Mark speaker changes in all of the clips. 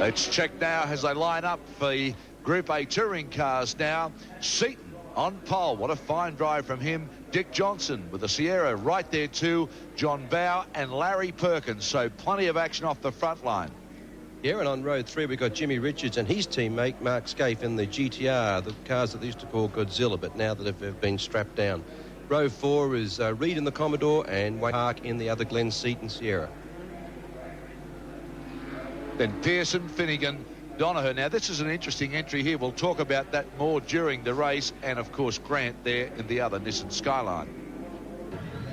Speaker 1: It's checked now as they line up the Group A touring cars now. Seaton on pole. What a fine drive from him. Dick Johnson with the Sierra right there too. John Bowe and Larry Perkins. So plenty of action off the front line.
Speaker 2: Yeah, and on road 3 we've got Jimmy Richards and his teammate Mark Scaife in the GTR, the cars that they used to call Godzilla, but now that have been strapped down. Row 4 is Reed in the Commodore and Wayne Park in the other Glen Seaton Sierra.
Speaker 1: Then Pearson, Finnegan, Donoghue. Now, this is an interesting entry here. We'll talk about that more during the race. And, of course, Grant there in the other Nissan Skyline.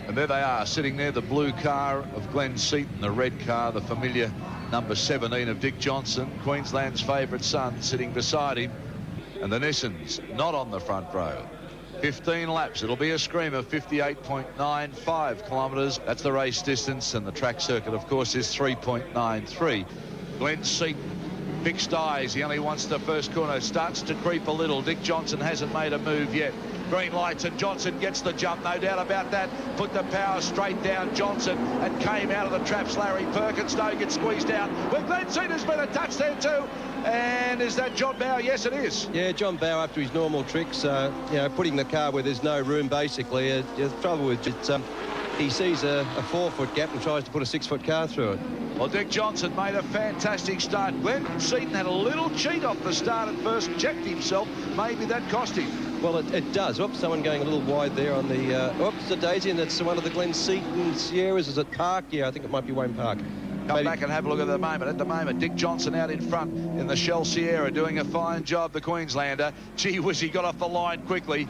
Speaker 1: And there they are, sitting there, the blue car of Glen Seaton, the red car, the familiar number 17 of Dick Johnson, Queensland's favourite son, sitting beside him. And the Nissans not on the front row. 15 laps. It'll be a screamer, 58.95 kilometres. That's the race distance. And the track circuit, of course, is 3.93. Glen Seaton, fixed eyes. He only wants the first corner. Starts to creep a little. Dick Johnson hasn't made a move yet. Green lights and Johnson gets the jump, no doubt about that. Put the power straight down Johnson and came out of the traps. Larry Perkins, no, gets squeezed out. Well, Glen Seaton's been a touch there too. And is that John Bowe? Yes, it is.
Speaker 2: Yeah, John Bowe, after his normal tricks, putting the car where there's no room, basically. The trouble with it, he sees a 4-foot gap and tries to put a 6-foot car through it.
Speaker 1: Well, Dick Johnson made a fantastic start. Glen Seaton had a little cheat off the start at first, checked himself. Maybe that cost him.
Speaker 2: Well, it does. Oops, someone going a little wide there on the... oops, the Daisy, and that's one of the Glen Seaton Sierras. Is it Park? Yeah, I think it might be Wayne Park.
Speaker 1: Come back and have a look at the moment. At the moment, Dick Johnson out in front in the Shell Sierra, doing a fine job, the Queenslander. Gee whiz, he got off the line quickly.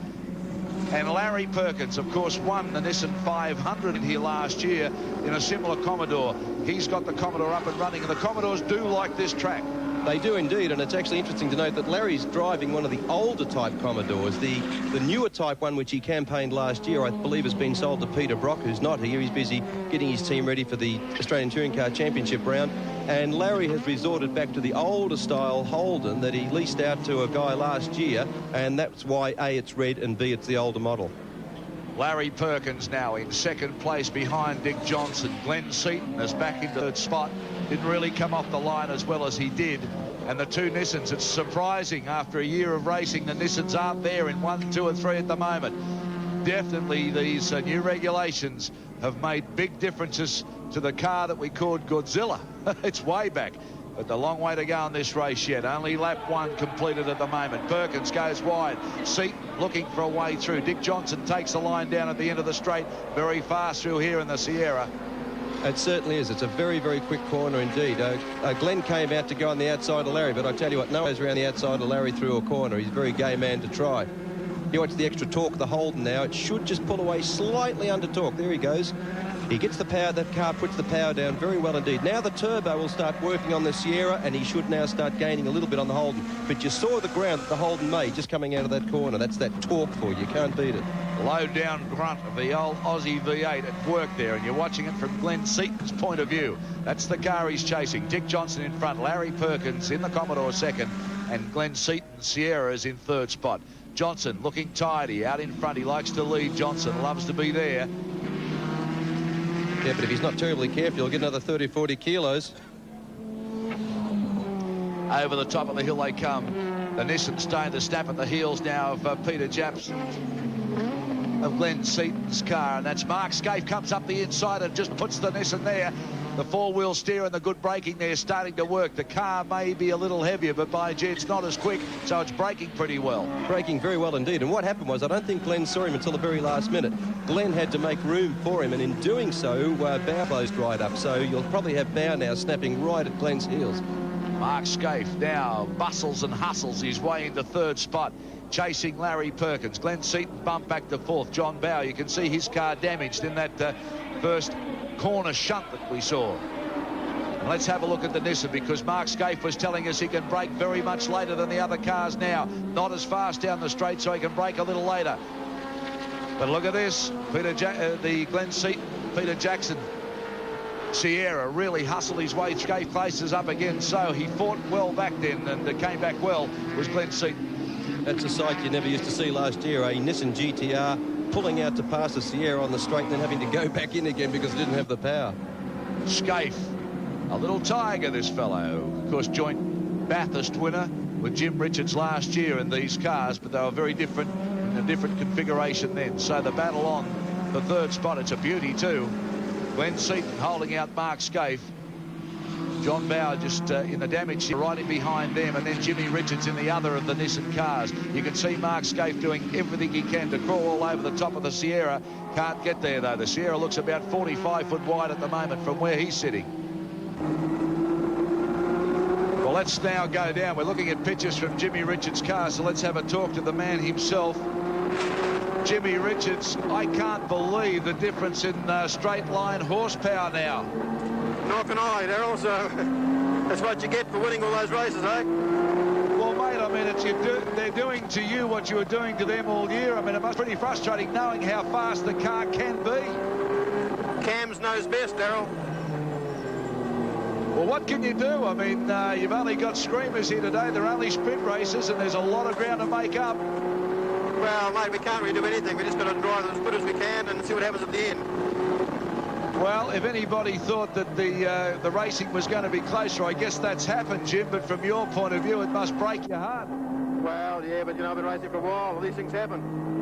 Speaker 1: And Larry Perkins, of course, won the Nissan 500 in here last year in a similar Commodore. He's got the Commodore up and running, and the Commodores do like this track.
Speaker 2: They do indeed, and it's actually interesting to note that Larry's driving one of the older type Commodores. The newer type one, which he campaigned last year, I believe has been sold to Peter Brock, who's not here. He's busy getting his team ready for the Australian Touring Car Championship round. And Larry has resorted back to the older style Holden that he leased out to a guy last year, and that's why A, it's red, and B, it's the older model.
Speaker 1: Larry Perkins now in second place behind Dick Johnson. Glen Seaton is back in third spot. Didn't really come off the line as well as he did. And the two Nissans, it's surprising after a year of racing, the Nissans aren't there in 1, 2 and 3 at the moment. Definitely these new regulations have made big differences to the car that we called Godzilla. It's way back. But the long way to go on this race yet. Only lap 1 completed at the moment. Perkins goes wide. Seaton looking for a way through. Dick Johnson takes the line down at the end of the straight. Very fast through here in the Sierra.
Speaker 2: It certainly is. It's a very, very quick corner indeed. Glenn came out to go on the outside of Larry, but I tell you what, no one goes around the outside of Larry through a corner. He's a very gay man to try. You watch the extra torque of the Holden now. It should just pull away slightly under torque. There he goes. He gets the power. That car puts the power down very well indeed. Now the turbo will start working on the Sierra, and he should now start gaining a little bit on the Holden. But you saw the ground that the Holden made just coming out of that corner. That's that torque for you. You can't beat it.
Speaker 1: Low down grunt of the old Aussie V8 at work there, and you're watching it from Glen Seaton's point of view. That's the car he's chasing. Dick Johnson in front, Larry Perkins in the Commodore second, and Glen Seaton Sierra is in third spot. Johnson looking tidy out in front. He likes to lead. Johnson loves to be there.
Speaker 2: Yeah, but if he's not terribly careful, he'll get another 30, 40 kilos.
Speaker 1: Over the top of the hill they come. The Nissan starting to snap at the heels now of Peter Japs of Glen Seaton's car, and that's Mark Scaife comes up the inside and just puts the Nissan there. The four-wheel steer and the good braking there starting to work. The car may be a little heavier, but by gee, it's not as quick, so it's braking pretty well.
Speaker 2: Braking very well indeed. And what happened was, I don't think Glenn saw him until the very last minute. Glenn had to make room for him, and in doing so, Bowe closed right up. So you'll probably have Bowe now snapping right at Glenn's heels.
Speaker 1: Mark Scaife now bustles and hustles his way into third spot, chasing Larry Perkins. Glen Seaton bumped back to fourth. John Bowe, you can see his car damaged in that first corner shunt that we saw. And let's have a look at the Nissan, because Mark Scaife was telling us he can brake very much later than the other cars now. Not as fast down the straight, so he can brake a little later. But look at this. The Glen Seaton, Peter Jackson Sierra really hustled his way through. Scaife places up again, so he fought well back then and came back well, was Glen Seaton.
Speaker 2: That's a sight you never used to see last year, a Nissan GTR pulling out to pass the Sierra on the straight and then having to go back in again because it didn't have the power.
Speaker 1: Scaife A little tiger, this fellow. Of course, joint Bathurst winner with Jim Richards last year in these cars, but they were very different in a different configuration then. So the battle on the third spot. It's a beauty too. Glenn Seaton holding out Mark Scaife. John Bower just in the damage right in behind them, and then Jimmy Richards in the other of the Nissan cars. You can see Mark Scaife doing everything he can to crawl all over the top of the Sierra. Can't get there though. The Sierra looks about 45 foot wide at the moment from where he's sitting. Well, let's now go down. We're looking at pictures from Jimmy Richards' car, so let's have a talk to the man himself. Jimmy Richards, I can't believe the difference in straight line horsepower now.
Speaker 3: Nor can I, Daryl, so that's what you get for winning all those races, eh?
Speaker 1: Well, mate, I mean, they're doing to you what you were doing to them all year. I mean, it must be pretty frustrating knowing how fast the car can be.
Speaker 3: Cams knows best, Daryl.
Speaker 1: Well, what can you do? I mean, you've only got screamers here today. They're only sprint races, and there's a lot of ground to make up.
Speaker 3: Well, mate, we can't really do anything. We just got to drive them as good as we can and see what happens at the end.
Speaker 1: Well, if anybody thought that the racing was going to be closer, I guess that's happened, Jim. But from your point of view, it must break your heart.
Speaker 3: Well, yeah, but, you know, I've been racing for a while. These things happen.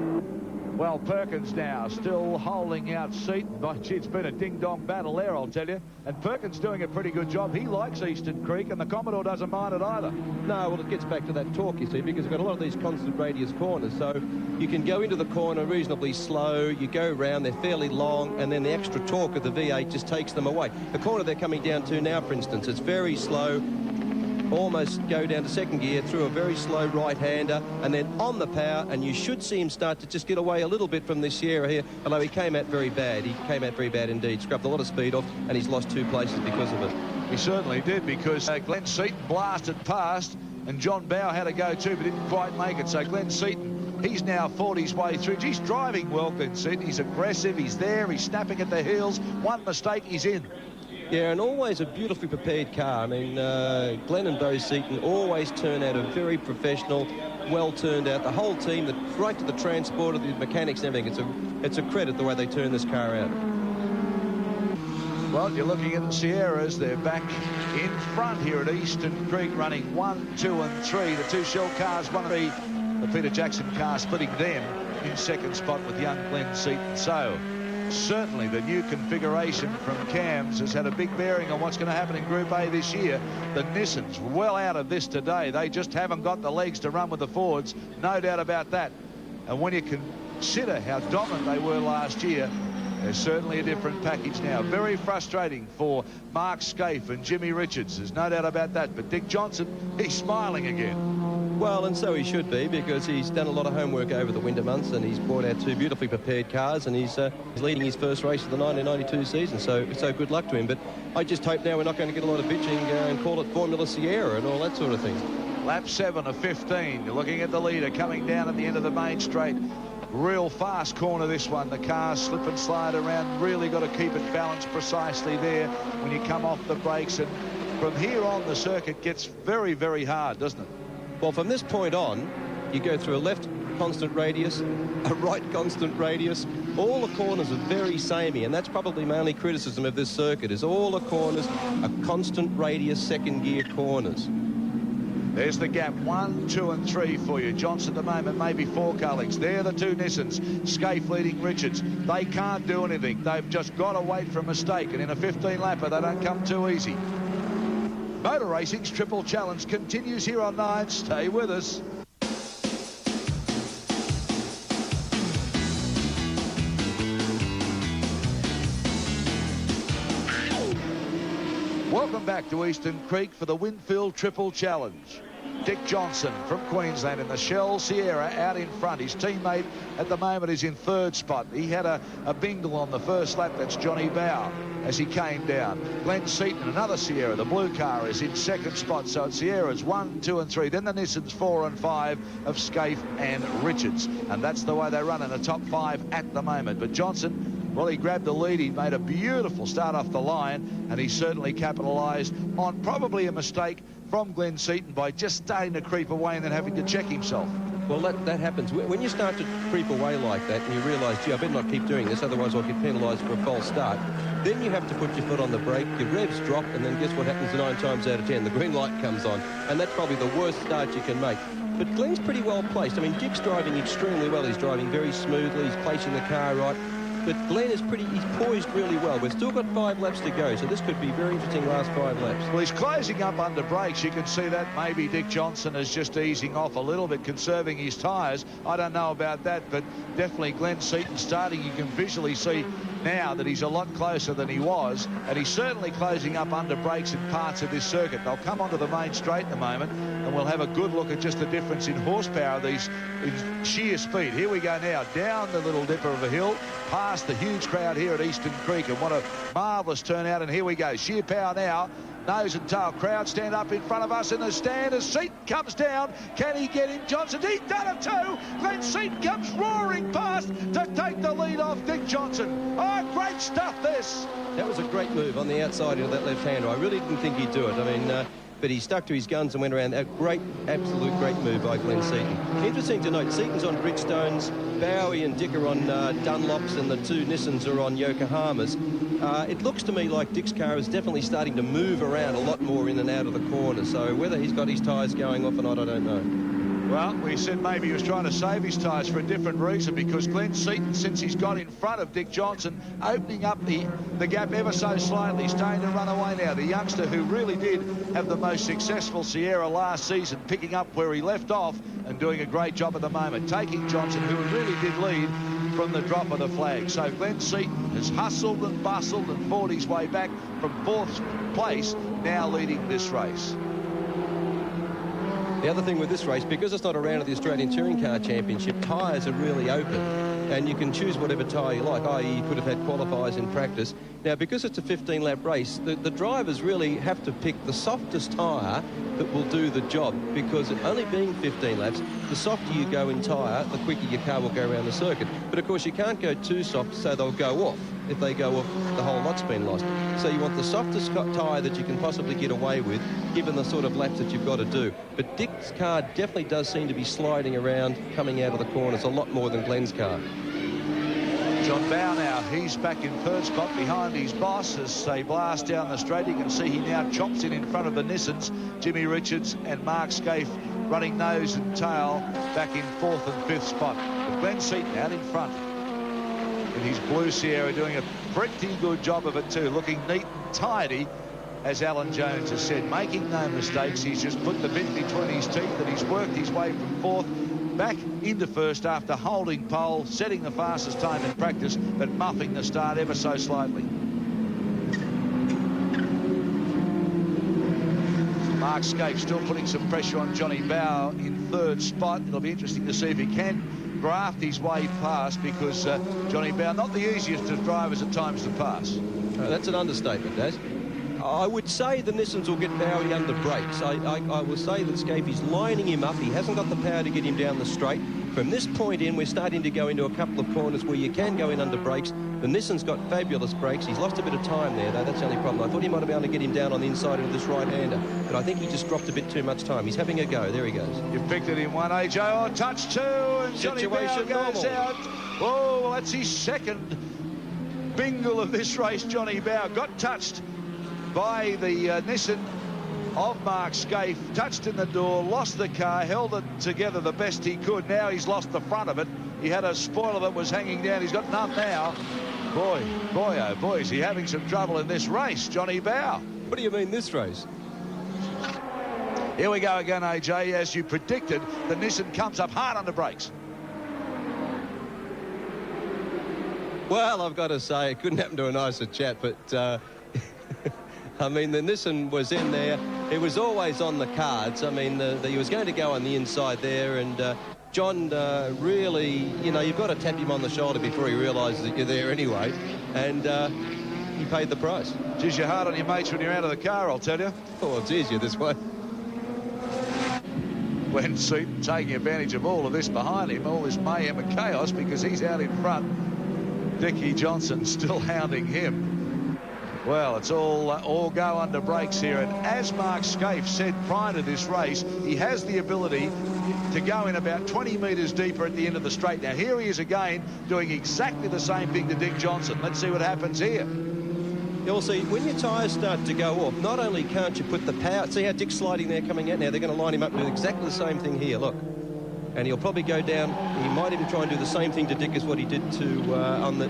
Speaker 1: Well, Perkins now still holding out Seaton. It's been a ding-dong battle there, I'll tell you. And Perkins doing a pretty good job. He likes Eastern Creek, and the Commodore doesn't mind it either.
Speaker 2: No, well, it gets back to that torque, you see, because we've got a lot of these constant radius corners. So you can go into the corner reasonably slow, you go round, they're fairly long, and then the extra torque of the V8 just takes them away. The corner they're coming down to now, for instance, it's very slow. Almost go down to second gear through a very slow right-hander and then on the power, and you should see him start to just get away a little bit from this Sierra here, although he came out very bad. He came out very bad indeed, scrubbed a lot of speed off, and he's lost 2 places because of it.
Speaker 1: He certainly did, because Glenn Seaton blasted past and John Bower had to go too, but didn't quite make it. So Glenn Seaton, he's now fought his way through. He's driving well, Glenn Seaton. He's aggressive, he's there, he's snapping at the heels. One mistake, he's in.
Speaker 2: Yeah, and always a beautifully prepared car. I mean, Glenn and Bo Seaton always turn out a very professional, well turned out. The whole team, right to the transporter, the mechanics and everything. It's a credit the way they turn this car out.
Speaker 1: Well, you're looking at the Sierras. They're back in front here at Eastern Creek, running 1, 2 and 3. The 2 Shell cars, 1 and 3. The Peter Jackson car splitting them in second spot with young Glenn Seaton. So certainly the new configuration from Cams has had a big bearing on what's going to happen in Group A this year. The Nissans well out of this today. They just haven't got the legs to run with the Fords, no doubt about that. And when you consider how dominant they were last year, there's certainly a different package now. Very frustrating for Mark Scaife and Jimmy Richards. There's no doubt about that. But Dick Johnson, he's smiling again.
Speaker 2: Well, and so he should be, because he's done a lot of homework over the winter months, and he's brought out 2 beautifully prepared cars, and he's leading his first race of the 1992 season. So good luck to him. But I just hope now we're not going to get a lot of bitching and call it Formula Sierra and all that sort of thing.
Speaker 1: Lap 7 of 15. You're looking at the leader coming down at the end of the main straight. Real fast corner, this one. The cars slip and slide around. Really got to keep it balanced precisely there when you come off the brakes. And from here on, the circuit gets very, very hard, doesn't it?
Speaker 2: Well, from this point on, you go through a left constant radius, a right constant radius. All the corners are very samey, and that's probably my only criticism of this circuit, is all the corners are constant radius second gear corners.
Speaker 1: There's the gap, 1, 2 and 3 for you. Johnson at the moment, maybe 4 car lengths. They're the 2 Nissans. Scaife leading Richards. They can't do anything. They've just got to wait for a mistake, and in a 15-lapper, they don't come too easy. Motor Racing's Triple Challenge continues here on 9. Stay with us. Welcome back to Eastern Creek for the Winfield Triple Challenge. Dick Johnson from Queensland in the Shell Sierra out in front. His teammate at the moment is in 3rd spot. He had a bingle on the first lap. That's Johnny Bower as he came down. Glenn Seaton, another Sierra, the blue car, is in 2nd spot. So it's Sierras 1, 2 and 3. Then the Nissans 4 and 5 of Scaife and Richards. And that's the way they run in the top 5 at the moment. But Johnson, well, he grabbed the lead. He made a beautiful start off the line, and he certainly capitalised on probably a mistake from Glenn Seaton by just starting to creep away and then having to check himself.
Speaker 2: Well, that happens. When you start to creep away like that and you realise, gee, I better not keep doing this, otherwise I'll get penalised for a false start, then you have to put your foot on the brake, your revs drop, and then guess what happens 9 times out of 10? The green light comes on, and that's probably the worst start you can make. But Glenn's pretty well placed. I mean, Dick's driving extremely well. He's driving very smoothly. He's placing the car right. But Glenn is he's poised really well. We've still got 5 laps to go, so this could be very interesting last 5 laps.
Speaker 1: Well, he's closing up under brakes. You can see that maybe Dick Johnson is just easing off a little bit, conserving his tyres. I don't know about that, but definitely Glenn Seaton starting. You can visually see now that he's a lot closer than he was, and he's certainly closing up under brakes in parts of this circuit. They'll come onto the main straight in a moment, and we'll have a good look at just the difference in horsepower, these in sheer speed. Here we go now, down the little dipper of a hill, past the huge crowd here at Eastern Creek, and what a marvellous turnout. And here we go, sheer power now. Nose and tail. Crowd stand up in front of us in the stand as Seaton comes down. Can he get him? Johnson, he's done it too. Glenn Seaton comes roaring past to take the lead off Dick Johnson. Oh, great stuff this.
Speaker 2: That was a great move on the outside of that left-hander. I really didn't think he'd do it. I mean, but he stuck to his guns and went around. A great, absolute great move by Glenn Seaton. Interesting to note, Seaton's on Bridgestones, Bowie and Dick are on Dunlops, and the 2 Nissans are on Yokohamas. It looks to me like Dick's car is definitely starting to move around a lot more in and out of the corner. So whether he's got his tyres going off or not, I don't know.
Speaker 1: Well, we said maybe he was trying to save his tyres for a different reason, because Glenn Seaton, since he's got in front of Dick Johnson, opening up the gap ever so slightly, starting to run away now. The youngster who really did have the most successful Sierra last season, picking up where he left off and doing a great job at the moment, taking Johnson, who really did lead from the drop of the flag. So Glenn Seaton has hustled and bustled and fought his way back from 4th place, now leading this race.
Speaker 2: The other thing with this race, because it's not a round of the Australian Touring Car Championship, tyres are really open, and you can choose whatever tyre you like, i.e. you could have had qualifiers in practice. Now, because it's a 15-lap race, the drivers really have to pick the softest tyre that will do the job, because it only being 15 laps, the softer you go in tyre, the quicker your car will go around the circuit. But, of course, you can't go too soft, so they'll go off. If they go off, the whole lot's been lost. So you want the softest tyre that you can possibly get away with, given the sort of laps that you've got to do. But Dick's car definitely does seem to be sliding around, coming out of the corners a lot more than Glenn's car.
Speaker 1: John Bow now, he's back in 3rd spot behind his boss as they blast down the straight. You can see he now chops in front of the Nissans, Jimmy Richards and Mark Scaife running nose and tail back in 4th and 5th spot. But Glenn Seaton out in front in his blue Sierra, doing a pretty good job of it too, looking neat and tidy, as Alan Jones has said, making no mistakes. He's just put the bit between his teeth, and he's worked his way from 4th back into 1st after holding pole, setting the fastest time in practice, but muffing the start ever so slightly. Mark Scaife still putting some pressure on Johnny Bow in 3rd spot. It'll be interesting to see if he can graft his way past, because Johnny Bow, not the easiest of drivers at times to pass.
Speaker 2: That's an understatement, Daz. I would say the Nissans will get Bowie under brakes. I will say that Scaife is lining him up. He hasn't got the power to get him down the straight. From this point in, we're starting to go into a couple of corners where you can go in under brakes. The Nissan's got fabulous brakes. He's lost a bit of time there, though. That's the only problem. I thought he might have been able to get him down on the inside of this right-hander, but I think he just dropped a bit too much time. He's having a go. There he goes.
Speaker 1: You picked it in 1, AJ. Oh, touch 2, and Johnny Bow goes out. Oh, well, that's his 2nd bingle of this race, Johnny Bow. Got touched by the Nissan of Mark Scaife, touched in the door, lost the car, held it together the best he could. Now he's lost the front of it. He had a spoiler that was hanging down. He's got none now. Boy, oh boy, is he having some trouble in this race, Johnny Bow.
Speaker 2: What do you mean this race?
Speaker 1: Here we go again, AJ. As you predicted, the Nissan comes up hard under brakes.
Speaker 2: Well, I've got to say, it couldn't happen to a nicer chap, but I mean, the Nissan was in there. It was always on the cards. I mean, he was going to go on the inside there, and John really, you know, you've got to tap him on the shoulder before he realises that you're there anyway, and he paid the price.
Speaker 1: Geez, you're hard on your mates when you're out of the car, I'll tell you.
Speaker 2: Oh, it's easier this way.
Speaker 1: Glenn Seaton taking advantage of all of this behind him, all this mayhem and chaos, because he's out in front. Dickie Johnson still hounding him. Well, it's all go under brakes here, and as Mark Scaife said prior to this race, he has the ability to go in about 20 metres deeper at the end of the straight. Now here he is again doing exactly the same thing to Dick Johnson. Let's see what happens here.
Speaker 2: You'll see when your tyres start to go off, not only can't you put the power, see how Dick's sliding there coming out now, they're going to line him up and do exactly the same thing here, look. And he'll probably go down. He might even try and do the same thing to Dick as what he did to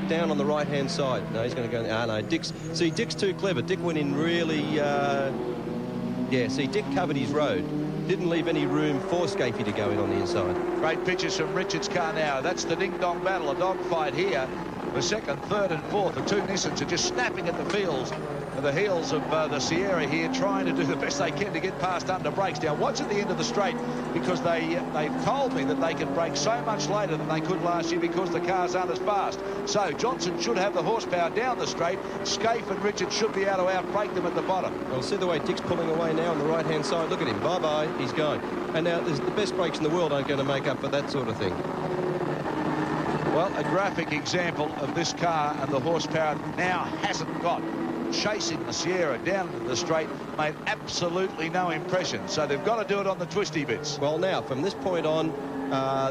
Speaker 2: down on the right-hand side. No, he's going to go. No, Dick's too clever. Dick went in really. See, Dick covered his road. Didn't leave any room for Scaife to go in on the inside.
Speaker 1: Great pictures from Richard's car now. That's the ding-dong battle, a dogfight here. The second, third and fourth, the two Nissans are just snapping at the heels of the Sierra here, trying to do the best they can to get past under brakes. Now, watch at the end of the straight, because they've told me that they can brake so much later than they could last year because the cars aren't as fast. So Johnson should have the horsepower down the straight. Scaife and Richard should be able to outbrake them at the bottom.
Speaker 2: Well, see the way Dick's pulling away now on the right-hand side. Look at him. Bye-bye. He's going. And now the best brakes in the world aren't going to make up for that sort of thing.
Speaker 1: Well, a graphic example of this car and the horsepower now hasn't got. Chasing the Sierra down into the straight made absolutely no impression. So they've got to do it on the twisty bits.
Speaker 2: Well, now, from this point on,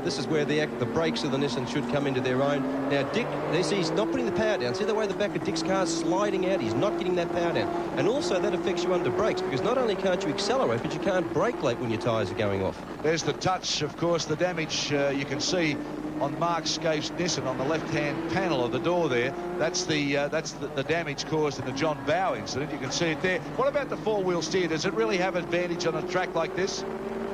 Speaker 2: this is where the brakes of the Nissan should come into their own. Now, Dick, he's not putting the power down. See the way the back of Dick's car is sliding out? He's not getting that power down. And also, that affects you under brakes, because not only can't you accelerate, but you can't brake late when your tyres are going off.
Speaker 1: There's the touch, of course, the damage you can see on Mark Scaife's Nissan on the left-hand panel of the door there. That's the damage caused in the John Bow incident. You can see it there. What about the four-wheel steer? Does it really have advantage on a track like this?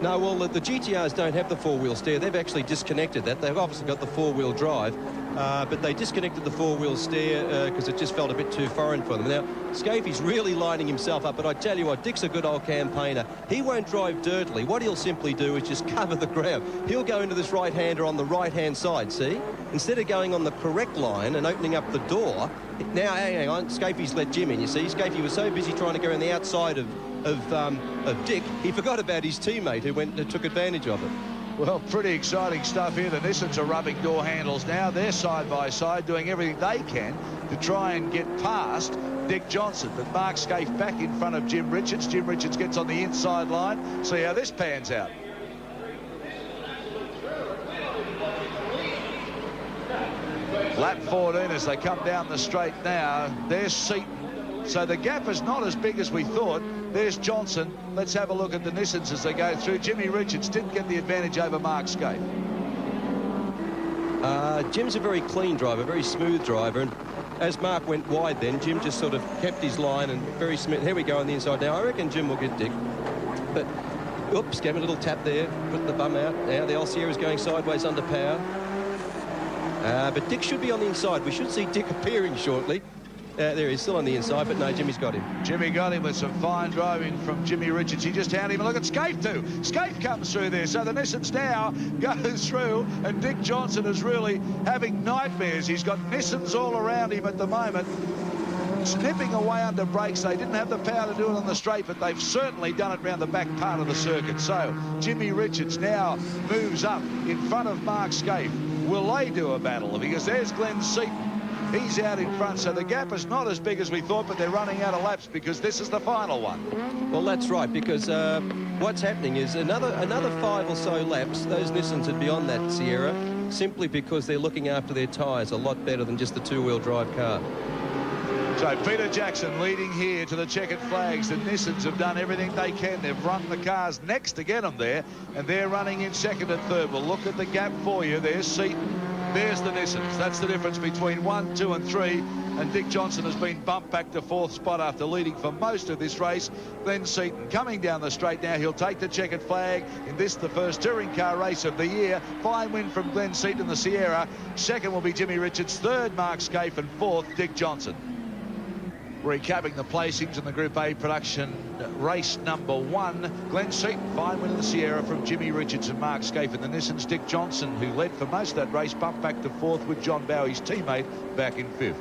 Speaker 2: No, well, the GTRs don't have the four-wheel steer. They've actually disconnected that. They've obviously got the four-wheel drive, but they disconnected the four-wheel steer because it just felt a bit too foreign for them. Now, Scaife's really lining himself up, but I tell you what, Dick's a good old campaigner. He won't drive dirtily. What he'll simply do is just cover the ground. He'll go into this right-hander on the right-hand side, see? Instead of going on the correct line and opening up the door, now, hang on, Scaife's let Jim in, you see? Scaife was so busy trying to go around the outside of Dick, he forgot about his teammate who took advantage of it.
Speaker 1: Well, pretty exciting stuff here. The Nissans are rubbing door handles now. They're side by side doing everything they can to try and get past Dick Johnson. But Mark Scaife back in front of Jim Richards. Jim Richards gets on the inside line. See how this pans out. Lap 14 as they come down the straight now. There's Seaton. So the gap is not as big as we thought. There's Johnson. Let's have a look at the Nissans as they go through. Jimmy Richards didn't get the advantage over Mark Scaife.
Speaker 2: Jim's a very clean driver, very smooth driver, and as Mark went wide then, Jim just sort of kept his line and very smooth. Here we go on the inside now. I reckon Jim will get Dick, but oops, gave him a little tap there, put the bum out. Now the old Sierra's going sideways under power. But Dick should be on the inside. We should see Dick appearing shortly. There he's still on the inside, but no, Jimmy's got him.
Speaker 1: Jimmy got him with some fine driving from Jimmy Richards. He just handed him a look at Scaife too. Scaife comes through there, so the Nissans now goes through, and Dick Johnson is really having nightmares. He's got Nissans all around him at the moment, snipping away under brakes. They didn't have the power to do it on the straight, but they've certainly done it around the back part of the circuit. So Jimmy Richards now moves up in front of Mark Scaife. Will they do a battle? Because there's Glenn Seaton. He's out in front, so the gap is not as big as we thought, but they're running out of laps because this is the final one.
Speaker 2: Well, that's right, because what's happening is another 5 or so laps, those Nissans would be on that Sierra, simply because they're looking after their tyres a lot better than just the two-wheel drive car.
Speaker 1: So Peter Jackson leading here to the checkered flags. The Nissans have done everything they can. They've run the cars next to get them there, and they're running in second and third. We'll look at the gap for you. There's Seaton. There's the Nissans. That's the difference between 1, 2 and 3. And Dick Johnson has been bumped back to fourth spot after leading for most of this race. Glenn Seaton coming down the straight now. He'll take the checkered flag in this, the first touring car race of the year. Fine win from Glenn Seaton, the Sierra. Second will be Jimmy Richards. Third, Mark Scaife. And fourth, Dick Johnson. Recapping the placings in the Group A production race number 1. Glenn Seaton, fine win of the Sierra from Jimmy Richards and Mark Scaife in the Nissans. Dick Johnson, who led for most of that race, bumped back to fourth with John Bowie, his teammate, back in fifth.